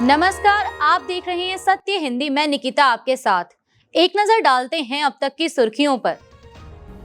नमस्कार, आप देख रहे हैं सत्य हिंदी। मैं निकिता आपके साथ। एक नजर डालते हैं अब तक की सुर्खियों पर।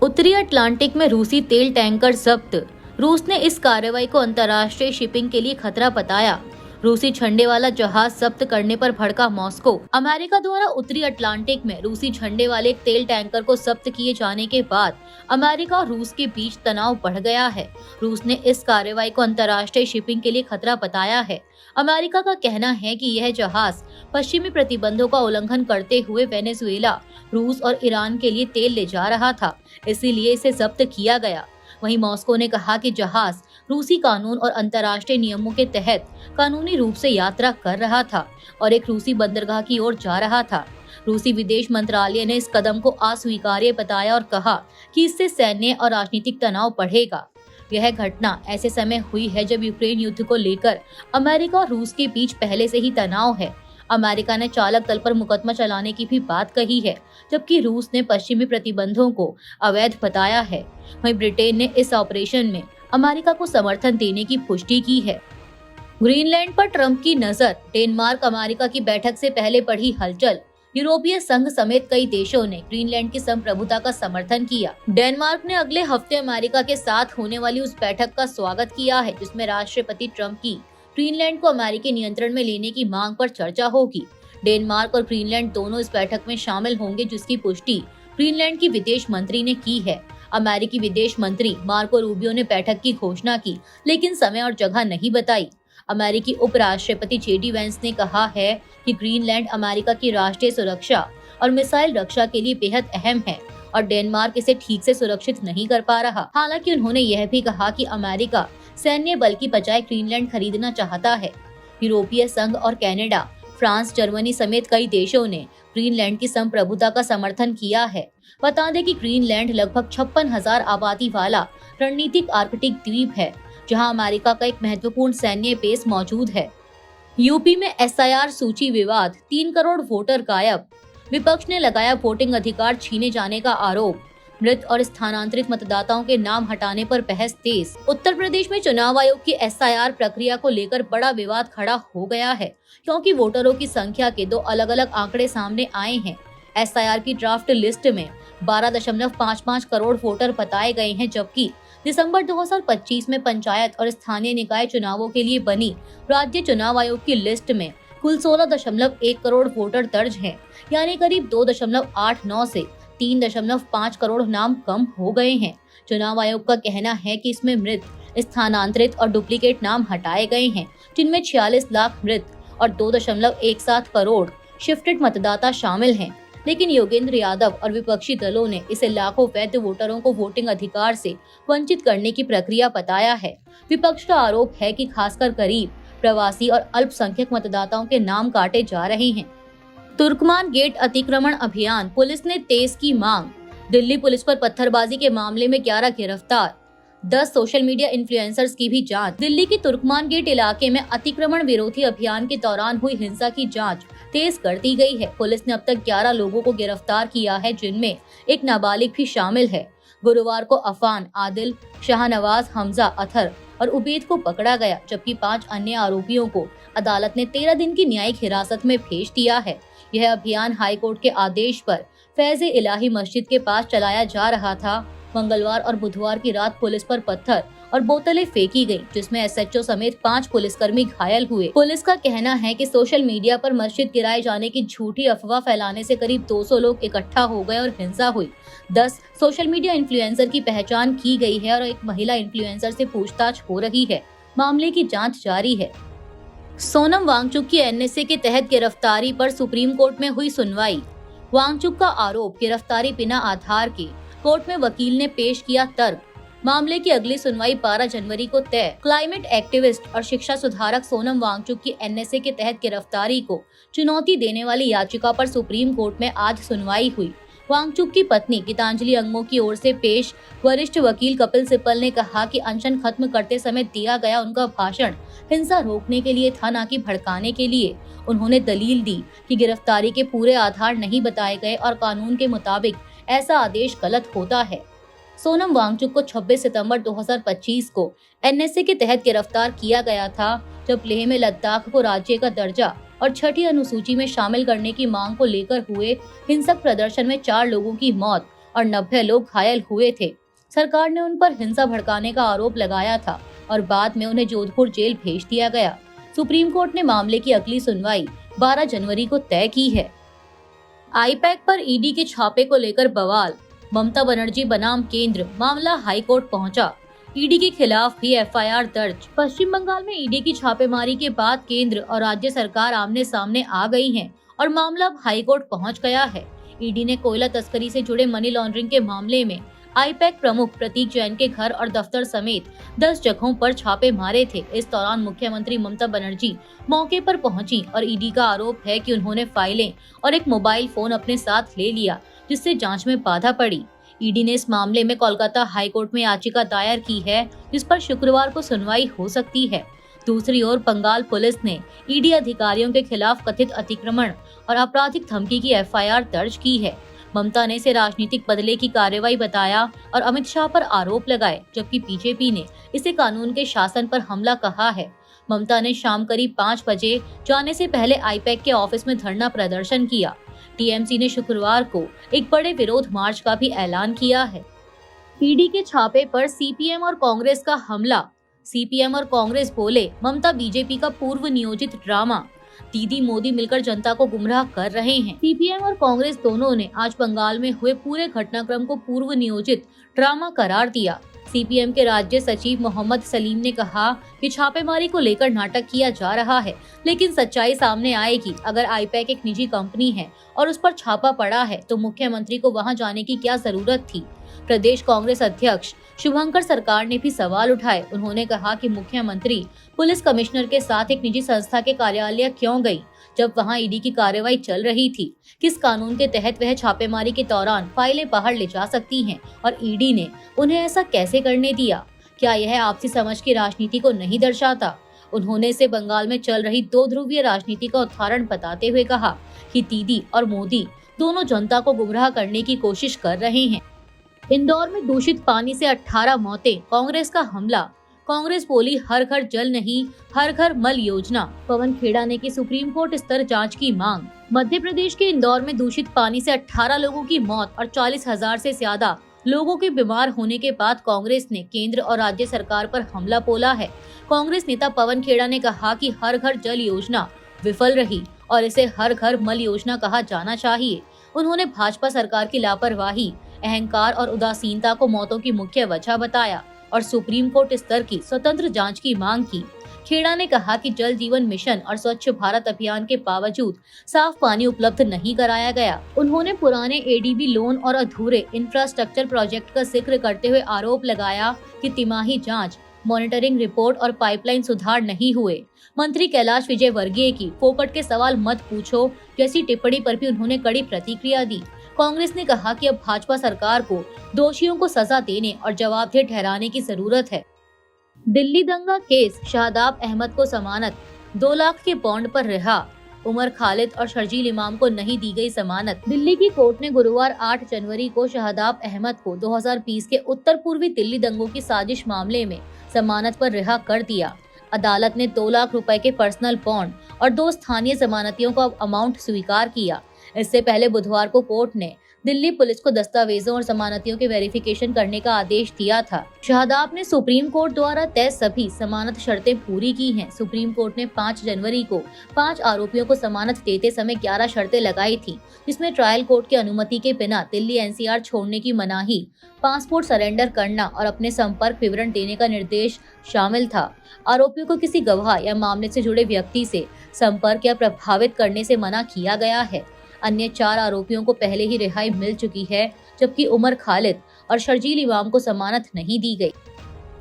उत्तरी अटलांटिक में रूसी तेल टैंकर जब्त। रूस ने इस कार्रवाई को अंतर्राष्ट्रीय शिपिंग के लिए खतरा बताया। रूसी झंडे वाला जहाज जब्त करने पर भड़का मॉस्को। अमेरिका द्वारा उत्तरी अटलांटिक में रूसी झंडे वाले एक तेल टैंकर को जब्त किए जाने के बाद अमेरिका और रूस के बीच तनाव बढ़ गया है। रूस ने इस कार्रवाई को अंतर्राष्ट्रीय शिपिंग के लिए खतरा बताया है। अमेरिका का कहना है कि यह जहाज पश्चिमी प्रतिबंधों का उल्लंघन करते हुए वेनेजुएला, रूस और ईरान के लिए तेल ले जा रहा था, इसीलिए इसे जब्त किया गया। वहीं मॉस्को ने कहा कि जहाज रूसी कानून और अंतर्राष्ट्रीय नियमों के तहत कानूनी रूप से यात्रा कर रहा था और एक रूसी बंदरगाह की ओर जा रहा था। रूसी विदेश मंत्रालय ने इस कदम को अस्वीकार्य बताया और कहा कि इससे सैन्य और राजनीतिक तनाव बढ़ेगा। यह घटना ऐसे समय हुई है जब यूक्रेन युद्ध को लेकर अमेरिका और रूस के बीच पहले से ही तनाव है। अमेरिका ने चालक दल पर मुकदमा चलाने की भी बात कही है, जबकि रूस ने पश्चिमी प्रतिबंधों को अवैध बताया है। वहीं ब्रिटेन ने इस ऑपरेशन में अमेरिका को समर्थन देने की पुष्टि की है। ग्रीनलैंड पर ट्रंप की नजर। डेनमार्क अमेरिका की बैठक से पहले बढ़ी हलचल। यूरोपीय संघ समेत कई देशों ने ग्रीनलैंड की संप्रभुता का समर्थन किया। डेनमार्क ने अगले हफ्ते अमेरिका के साथ होने वाली उस बैठक का स्वागत किया है, जिसमें राष्ट्रपति ट्रंप की ग्रीनलैंड को अमेरिकी नियंत्रण में लेने की मांग पर चर्चा होगी। डेनमार्क और ग्रीनलैंड दोनों इस बैठक में शामिल होंगे, जिसकी पुष्टि ग्रीनलैंड की विदेश मंत्री ने की है। अमेरिकी विदेश मंत्री मार्को रूबियो ने बैठक की घोषणा की, लेकिन समय और जगह नहीं बताई। अमेरिकी उपराष्ट्रपति जेडी वेंस ने कहा है कि ग्रीनलैंड अमेरिका की राष्ट्रीय सुरक्षा और मिसाइल रक्षा के लिए बेहद अहम है और डेनमार्क इसे ठीक से सुरक्षित नहीं कर पा रहा। हालांकि उन्होंने यह भी कहा कि अमेरिका सैन्य बल की बजाय ग्रीनलैंड खरीदना चाहता है। यूरोपीय संघ और कनाडा, फ्रांस, जर्मनी समेत कई देशों ने ग्रीनलैंड की संप्रभुता का समर्थन किया है। बता दें कि ग्रीनलैंड लगभग 56,000 आबादी वाला रणनीतिक आर्कटिक द्वीप है, जहां अमेरिका का एक महत्वपूर्ण सैन्य बेस मौजूद है। यूपी में एसआईआर सूची विवाद। 3 करोड़ वोटर गायब। विपक्ष ने लगाया वोटिंग अधिकार छीने जाने का आरोप। मृत और स्थानांतरित मतदाताओं के नाम हटाने पर बहस तेज। उत्तर प्रदेश में चुनाव आयोग की एसआईआर प्रक्रिया को लेकर बड़ा विवाद खड़ा हो गया है, क्योंकि वोटरों की संख्या के 2 अलग-अलग आंकड़े सामने आए हैं। एसआईआर की ड्राफ्ट लिस्ट में 12.55 करोड़ वोटर बताए गए हैं, जबकि दिसंबर 2025 में पंचायत और स्थानीय निकाय चुनावों के लिए बनी राज्य चुनाव आयोग की लिस्ट में कुल 16.1 करोड़ वोटर दर्ज हैं, यानी करीब 2.89 से 3.5 करोड़ नाम कम हो गए हैं। चुनाव आयोग का कहना है कि इसमें मृत, स्थानांतरित और डुप्लीकेट नाम हटाए गए हैं, जिनमें 46 लाख मृत और 2.17 करोड़ शिफ्टेड मतदाता शामिल हैं। लेकिन योगेंद्र यादव और विपक्षी दलों ने इसे लाखों वैध वोटरों को वोटिंग अधिकार से वंचित करने की प्रक्रिया बताया है। विपक्ष का आरोप है कि खासकर गरीब, प्रवासी और अल्पसंख्यक मतदाताओं के नाम काटे जा रहे हैं। तुर्कमान गेट अतिक्रमण अभियान। पुलिस ने तेज की मांग। दिल्ली पुलिस पर पत्थरबाजी के मामले में 11 गिरफ्तार। 10 सोशल मीडिया इन्फ्लुएंसर्स की भी जांच। दिल्ली की तुर्कमान गेट इलाके में अतिक्रमण विरोधी अभियान के दौरान हुई हिंसा की जांच तेज कर दी गई है। पुलिस ने अब तक 11 लोगों को गिरफ्तार किया है, जिनमें एक नाबालिग भी शामिल है। गुरुवार को अफान, आदिल, शाहनवाज, हमजा, अथर और उबैद को पकड़ा गया, जबकि 5 अन्य आरोपियों को अदालत ने 13 दिन की न्यायिक हिरासत में भेज दिया है। यह अभियान हाईकोर्ट के आदेश पर फैज़ इलाही मस्जिद के पास चलाया जा रहा था। मंगलवार और बुधवार की रात पुलिस पर पत्थर और बोतलें फेंकी गईं, जिसमें एसएचओ समेत 5 पुलिसकर्मी घायल हुए। पुलिस का कहना है कि सोशल मीडिया पर मस्जिद गिराए जाने की झूठी अफवाह फैलाने से करीब 200 लोग इकट्ठा हो गए और हिंसा हुई। 10 सोशल मीडिया इन्फ्लुएंसर की पहचान की गई है और एक महिला इन्फ्लुएंसर से पूछताछ हो रही है। मामले की जाँच जारी है। सोनम वांगचुक की एनएसए के तहत गिरफ्तारी पर सुप्रीम कोर्ट में हुई सुनवाई। वांगचुक का आरोप गिरफ्तारी बिना आधार के। कोर्ट में वकील ने पेश किया तर्क। मामले की अगली सुनवाई 12 जनवरी को तय। क्लाइमेट एक्टिविस्ट और शिक्षा सुधारक सोनम वांगचुक की एनएसए के तहत गिरफ्तारी को चुनौती देने वाली याचिका पर सुप्रीम कोर्ट में आज सुनवाई हुई। वांगचुक की पत्नी गीतांजलि अंगमो की ओर से पेश वरिष्ठ वकील कपिल सिब्बल ने कहा कि अनशन खत्म करते समय दिया गया उनका भाषण हिंसा रोकने के लिए था, न कि भड़काने के लिए। उन्होंने दलील दी कि गिरफ्तारी के पूरे आधार नहीं बताए गए और कानून के मुताबिक ऐसा आदेश गलत होता है। सोनम वांगचुक को 26 सितंबर 2025 को एनएसए के तहत गिरफ्तार किया गया था, जब लेह में लद्दाख को राज्य का दर्जा और छठी अनुसूची में शामिल करने की मांग को लेकर हुए हिंसक प्रदर्शन में 4 लोगों की मौत और 90 लोग घायल हुए थे। सरकार ने उन पर हिंसा भड़काने का आरोप लगाया था और बाद में उन्हें जोधपुर जेल भेज दिया गया। सुप्रीम कोर्ट ने मामले की अगली सुनवाई 12 जनवरी को तय की है। आईपैक पर ईडी के छापे को लेकर बवाल, ममता बनर्जी बनाम केंद्र, मामला हाई कोर्ट पहुंचा। ईडी के खिलाफ भी एफआईआर दर्ज। पश्चिम बंगाल में ईडी की छापेमारी के बाद केंद्र और राज्य सरकार आमने सामने आ गई हैं और मामला अब हाई कोर्ट पहुंच गया है। ईडी ने कोयला तस्करी से जुड़े मनी लॉन्ड्रिंग के मामले में आईपैक प्रमुख प्रतीक जैन के घर और दफ्तर समेत 10 जगहों पर छापे मारे थे। इस दौरान मुख्यमंत्री ममता बनर्जी मौके पर पहुंची और ईडी का आरोप है कि उन्होंने फाइलें और एक मोबाइल फोन अपने साथ ले लिया, जिससे जांच में बाधा पड़ी। ईडी ने इस मामले में कोलकाता हाईकोर्ट में याचिका दायर की है, जिस पर शुक्रवार को सुनवाई हो सकती है। दूसरी ओर बंगाल पुलिस ने ईडी अधिकारियों के खिलाफ कथित अतिक्रमण और आपराधिक धमकी की एफआईआर दर्ज की है। ममता ने इसे राजनीतिक बदले की कार्रवाई बताया और अमित शाह पर आरोप लगाए, जबकि बीजेपी ने इसे कानून के शासन पर हमला कहा है। ममता ने शाम करीब 5 बजे जाने से पहले आईपैक के ऑफिस में धरना प्रदर्शन किया। टीएमसी ने शुक्रवार को एक बड़े विरोध मार्च का भी ऐलान किया है। ईडी के छापे पर सीपीएम और कांग्रेस का हमला। सीपीएम और कांग्रेस बोले, ममता बीजेपी का पूर्व नियोजित ड्रामा, दीदी मोदी मिलकर जनता को गुमराह कर रहे हैं। सीपीएम और कांग्रेस दोनों ने आज बंगाल में हुए पूरे घटनाक्रम को पूर्व नियोजित ड्रामा करार दिया। सीपीएम के राज्य सचिव मोहम्मद सलीम ने कहा कि छापेमारी को लेकर नाटक किया जा रहा है, लेकिन सच्चाई सामने आएगी। अगर आईपैक एक निजी कंपनी है और उस पर छापा पड़ा है, तो मुख्यमंत्री को वहां जाने की क्या जरूरत थी। प्रदेश कांग्रेस अध्यक्ष शुभंकर सरकार ने भी सवाल उठाए। उन्होंने कहा कि मुख्यमंत्री पुलिस कमिश्नर के साथ एक निजी संस्था के कार्यालय क्यों गई, जब वहां ईडी की कार्रवाई चल रही थी। किस कानून के तहत वह छापेमारी के दौरान फाइलें बाहर ले जा सकती हैं और ईडी ने उन्हें ऐसा कैसे करने दिया। क्या यह आपसी समझ की राजनीति को नहीं दर्शाता। उन्होंने इसे बंगाल में चल रही 2 ध्रुवीय राजनीति का उदाहरण बताते हुए कहा कि दीदी और मोदी दोनों जनता को गुमराह करने की कोशिश कर रहे हैं। इंदौर में दूषित पानी से 18 मौतें, कांग्रेस का हमला। कांग्रेस बोली, हर घर जल नहीं, हर घर मल योजना। पवन खेड़ा ने की सुप्रीम कोर्ट स्तर जांच की मांग। मध्य प्रदेश के इंदौर में दूषित पानी से 18 लोगों की मौत और 40,000 से ज्यादा लोगों के बीमार होने के बाद कांग्रेस ने केंद्र और राज्य सरकार पर हमला बोला है। कांग्रेस नेता पवन खेड़ा ने कहा कि हर घर जल योजना विफल रही और इसे हर घर मल योजना कहा जाना चाहिए। उन्होंने भाजपा सरकार की लापरवाही, अहंकार और उदासीनता को मौतों की मुख्य वजह बताया और सुप्रीम कोर्ट स्तर की स्वतंत्र जांच की मांग की। खेड़ा ने कहा कि जल जीवन मिशन और स्वच्छ भारत अभियान के बावजूद साफ पानी उपलब्ध नहीं कराया गया। उन्होंने पुराने एडीबी लोन और अधूरे इंफ्रास्ट्रक्चर प्रोजेक्ट का जिक्र करते हुए आरोप लगाया कि तिमाही जांच, मॉनिटरिंग रिपोर्ट और पाइपलाइन सुधार नहीं हुए। मंत्री कैलाश विजयवर्गीय की फोकट के सवाल मत पूछो जैसी टिप्पणी पर भी उन्होंने कड़ी प्रतिक्रिया दी। कांग्रेस ने कहा कि अब भाजपा सरकार को दोषियों को सजा देने और जवाबदेह ठहराने की जरूरत है। दिल्ली दंगा केस, शादाब अहमद को जमानत, 2 लाख के बॉन्ड पर रिहा। उमर खालिद और शर्जील इमाम को नहीं दी गई जमानत। दिल्ली की कोर्ट ने गुरुवार 8 जनवरी को शादाब अहमद को 2020 के उत्तर पूर्वी दिल्ली दंगों की साजिश मामले में जमानत पर रिहा कर दिया। अदालत ने 2 लाख रुपए के पर्सनल बॉन्ड और 2 स्थानीय जमानतियों का अमाउंट स्वीकार किया। इससे पहले बुधवार को कोर्ट ने दिल्ली पुलिस को दस्तावेजों और जमानतियों के वेरिफिकेशन करने का आदेश दिया था। शादाब ने सुप्रीम कोर्ट द्वारा तय सभी जमानत शर्तें पूरी की हैं। सुप्रीम कोर्ट ने 5 जनवरी को 5 आरोपियों को जमानत देते समय 11 शर्तें लगाई थी, जिसमें ट्रायल कोर्ट की अनुमति के बिना दिल्ली एनसीआर छोड़ने की मनाही, पासपोर्ट सरेंडर करना और अपने संपर्क विवरण देने का निर्देश शामिल था। आरोपियों को किसी गवाह या मामले से जुड़े व्यक्ति से संपर्क या प्रभावित करने से मना किया गया है। अन्य 4 आरोपियों को पहले ही रिहाई मिल चुकी है, जबकि उमर खालिद और शर्जील इमाम को जमानत नहीं दी गई।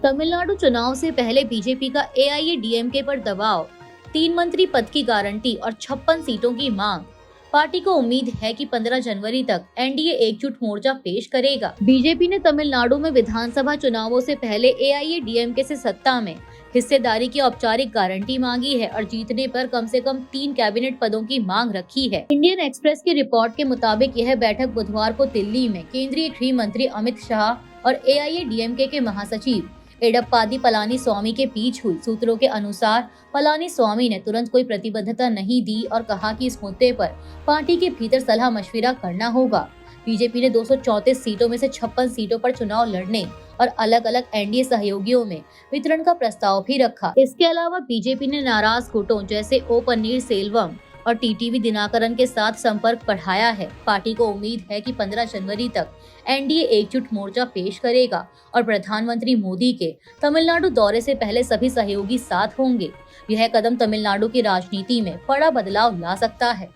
तमिलनाडु चुनाव से पहले बीजेपी का एआईएडीएमके पर दबाव, 3 मंत्री पद की गारंटी और 56 सीटों की मांग। पार्टी को उम्मीद है कि 15 जनवरी तक एनडीए एकजुट मोर्चा पेश करेगा। बीजेपी ने तमिलनाडु में विधानसभा चुनावों से पहले एआईएडीएमके से सत्ता में हिस्सेदारी की औपचारिक गारंटी मांगी है और जीतने पर कम से कम 3 कैबिनेट पदों की मांग रखी है। इंडियन एक्सप्रेस की रिपोर्ट के मुताबिक यह बैठक बुधवार को दिल्ली में केंद्रीय गृह मंत्री अमित शाह, और AIADMK के महासचिव एडप्पादी पलानीस्वामी के बीच हुई। सूत्रों के अनुसार पलानीस्वामी ने तुरंत कोई प्रतिबद्धता नहीं दी और कहा कि इस मुद्दे पर पार्टी के भीतर सलाह मशविरा करना होगा। बीजेपी ने 234 सीटों में से 56 सीटों पर चुनाव लड़ने और अलग अलग एनडीए सहयोगियों में वितरण का प्रस्ताव भी रखा। इसके अलावा बीजेपी ने नाराज गुटों जैसे ओ पन्नीरसेल्वम और टीटीवी दिनाकरन के साथ संपर्क बढ़ाया है। पार्टी को उम्मीद है कि 15 जनवरी तक एनडीए एकजुट मोर्चा पेश करेगा और प्रधानमंत्री मोदी के तमिलनाडु दौरे से पहले सभी सहयोगी साथ होंगे। यह कदम तमिलनाडु की राजनीति में बड़ा बदलाव ला सकता है।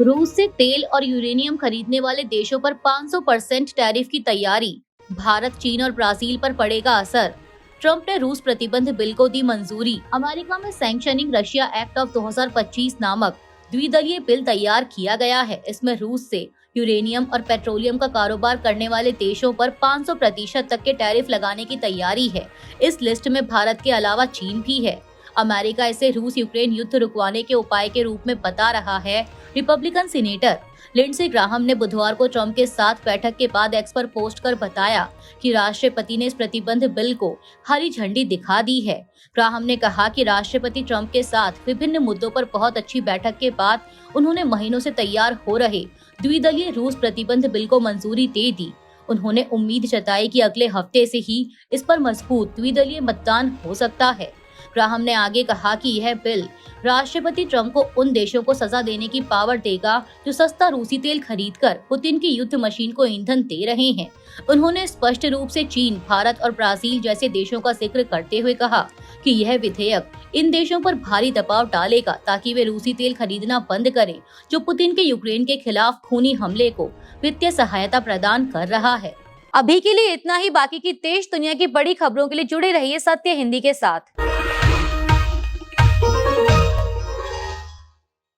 रूस से तेल और यूरेनियम खरीदने वाले देशों पर 500% टैरिफ की तैयारी। भारत, चीन और ब्राजील पर पड़ेगा असर। ट्रंप ने रूस प्रतिबंध बिल को दी मंजूरी। अमेरिका में सैंक्शनिंग रशिया एक्ट ऑफ 2025 नामक द्विदलीय बिल तैयार किया गया है। इसमें रूस से यूरेनियम और पेट्रोलियम का कारोबार करने वाले देशों पर 500% तक के टैरिफ लगाने की तैयारी है। इस लिस्ट में भारत के अलावा चीन भी है। अमेरिका इसे रूस यूक्रेन युद्ध रुकवाने के उपाय के रूप में बता रहा है। रिपब्लिकन सीनेटर लिंडसे ग्राहम ने बुधवार को ट्रंप के साथ बैठक के बाद एक्स पर पोस्ट कर बताया कि राष्ट्रपति ने इस प्रतिबंध बिल को हरी झंडी दिखा दी है। ग्राहम ने कहा कि राष्ट्रपति ट्रंप के साथ विभिन्न मुद्दों पर बहुत अच्छी बैठक के बाद उन्होंने महीनों से तैयार हो रहे द्विदलीय रूस प्रतिबंध बिल को मंजूरी दे दी। उन्होंने उम्मीद जताई कि अगले हफ्ते से ही इस पर मजबूत द्विदलीय मतदान हो सकता है। ग्राहम ने आगे कहा कि यह बिल राष्ट्रपति ट्रंप को उन देशों को सजा देने की पावर देगा जो सस्ता रूसी तेल खरीदकर पुतिन की युद्ध मशीन को ईंधन दे रहे हैं। उन्होंने स्पष्ट रूप से चीन, भारत और ब्राजील जैसे देशों का जिक्र करते हुए कहा कि यह विधेयक इन देशों पर भारी दबाव डालेगा ताकि वे रूसी तेल खरीदना बंद करें, जो पुतिन के यूक्रेन के खिलाफ खूनी हमले को वित्तीय सहायता प्रदान कर रहा है। अभी के लिए इतना ही। बाकी की देश दुनिया की बड़ी खबरों के लिए जुड़े रहिए सत्य हिंदी के साथ।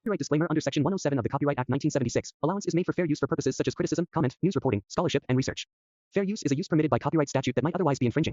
Copyright disclaimer under Section 107 of the Copyright Act 1976. Allowance is made for fair use for purposes such as criticism, comment, news reporting, scholarship, and research. Fair use is a use permitted by copyright statute that might otherwise be infringing.